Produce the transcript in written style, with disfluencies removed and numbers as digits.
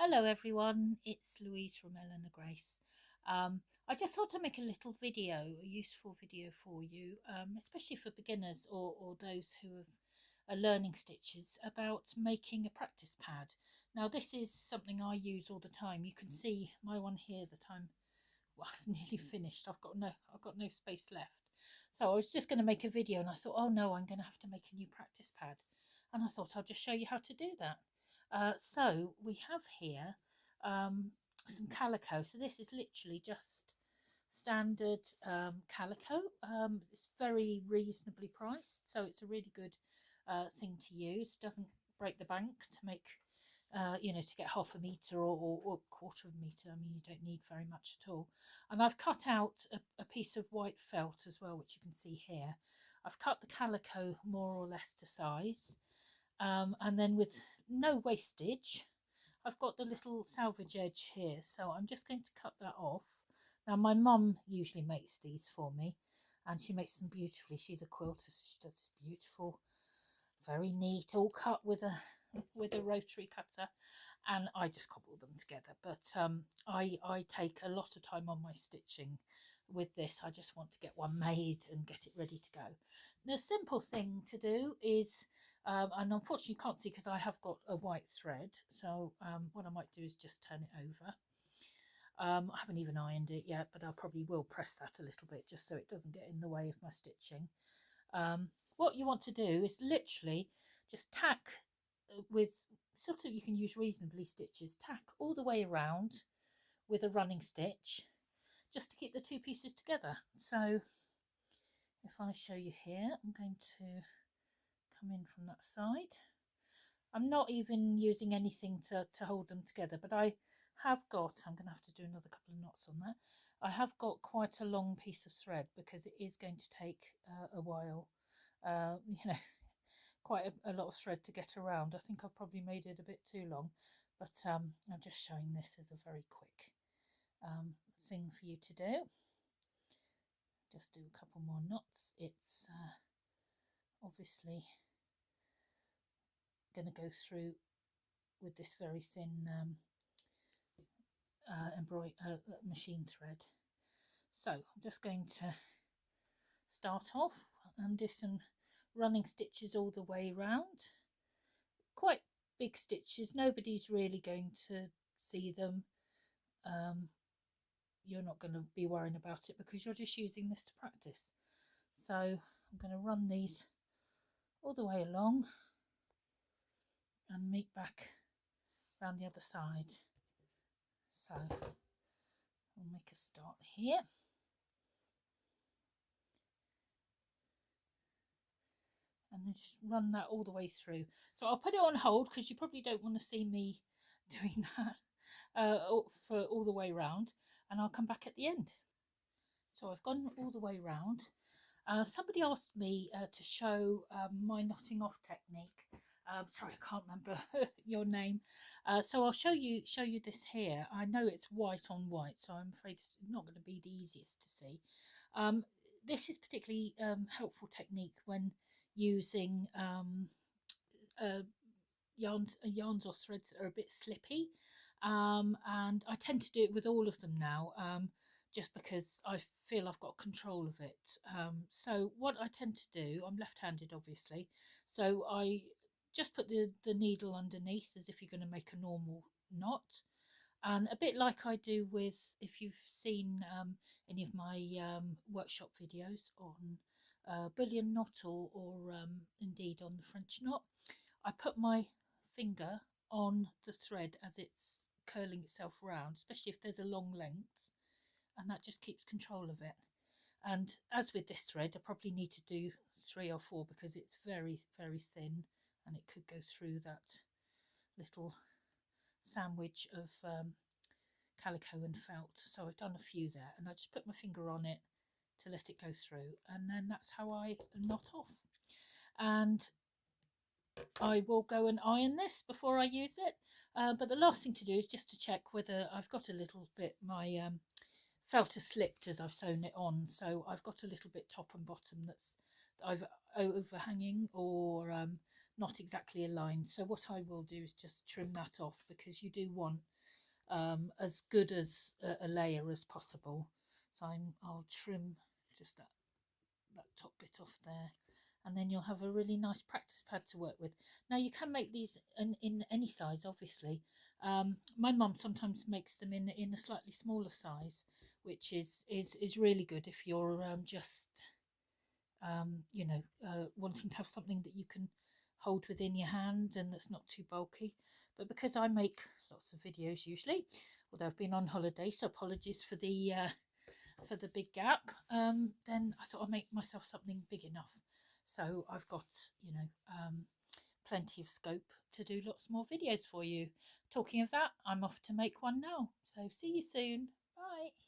Hello everyone, it's Louise from Eleanor Grace. I just thought I'd make a little video, a useful video for you, especially for beginners or those who are learning stitches, about making a practice pad. Now this is something I use all the time. You can see my one here that I've nearly finished. I've got no space left. So I was just going to make a video and I thought, oh no, I'm going to have to make a new practice pad. And I thought I'll just show you how to do that. So we have here some calico. So this is literally just standard calico. It's very reasonably priced, so it's a really good thing to use. Doesn't break the bank to make to get half a metre or a quarter of a metre. I mean, you don't need very much at all. And I've cut out a piece of white felt as well, which you can see here. I've cut the calico more or less to size. And then with no wastage, I've got the little salvage edge here, so I'm just going to cut that off. Now my mum usually makes these for me, and she makes them beautifully. She's a quilter, so she does this beautiful, very neat, all cut with a rotary cutter, and I just cobble them together. But I take a lot of time on my stitching with this. I just want to get one made and get it ready to go. The simple thing to do is, and unfortunately you can't see because I have got a white thread, so what I might do is just turn it over. I haven't even ironed it yet, but I probably will press that a little bit just so it doesn't get in the way of my stitching. What you want to do is literally just tack with sort of, you can use reasonably stitches, tack all the way around with a running stitch just to keep the two pieces together. So if I show you here, I'm going to come in from that side. I'm not even using anything to hold them together, but I have got, I'm going to have to do another couple of knots on that. I have got quite a long piece of thread because it is going to take a while, quite a lot of thread to get around. I think I've probably made it a bit too long, but I'm just showing this as a very quick thing for you to do. Just do a couple more knots. It's obviously going to go through with this very thin machine thread. So I'm just going to start off and do some running stitches all the way around. Quite big stitches, nobody's really going to see them. You're not going to be worrying about it because you're just using this to practice. So I'm going to run these all the way along and meet back around the other side. So we'll make a start here. And then just run that all the way through. So I'll put it on hold because you probably don't want to see me doing that for all the way around, and I'll come back at the end. So I've gone all the way around. Somebody asked me to show my knotting off technique. Sorry, I can't remember your name. So I'll show you this here. I know it's white on white, so I'm afraid it's not going to be the easiest to see. This is particularly helpful technique when using yarns or threads that are a bit slippy, and I tend to do it with all of them now, just because I feel I've got control of it. So what I tend to do, I'm left-handed obviously, so I just put the needle underneath as if you're going to make a normal knot. And a bit like I do with, if you've seen any of my workshop videos on bullion knot or indeed on the French knot, I put my finger on the thread as it's curling itself round, especially if there's a long length, and that just keeps control of it. And as with this thread, I probably need to do 3 or 4 because it's very, very thin and it could go through that little sandwich of calico and felt. So I've done a few there, and I just put my finger on it to let it go through, and then that's how I knot off. And I will go and iron this before I use it, but the last thing to do is just to check whether I've got a little bit, my felt has slipped as I've sewn it on, so I've got a little bit top and bottom that's either overhanging or not exactly aligned. So what I will do is just trim that off, because you do want as good as a layer as possible. So I'll trim just that top bit off there, and then you'll have a really nice practice pad to work with. Now you can make these in any size, obviously. My mum sometimes makes them in a slightly smaller size, which is really good if you're just wanting to have something that you can hold within your hand and that's not too bulky. But because I make lots of videos usually, although I've been on holiday, so apologies for the big gap, then I thought I'd make myself something big enough. So I've got, plenty of scope to do lots more videos for you. Talking of that, I'm off to make one now. So see you soon. Bye.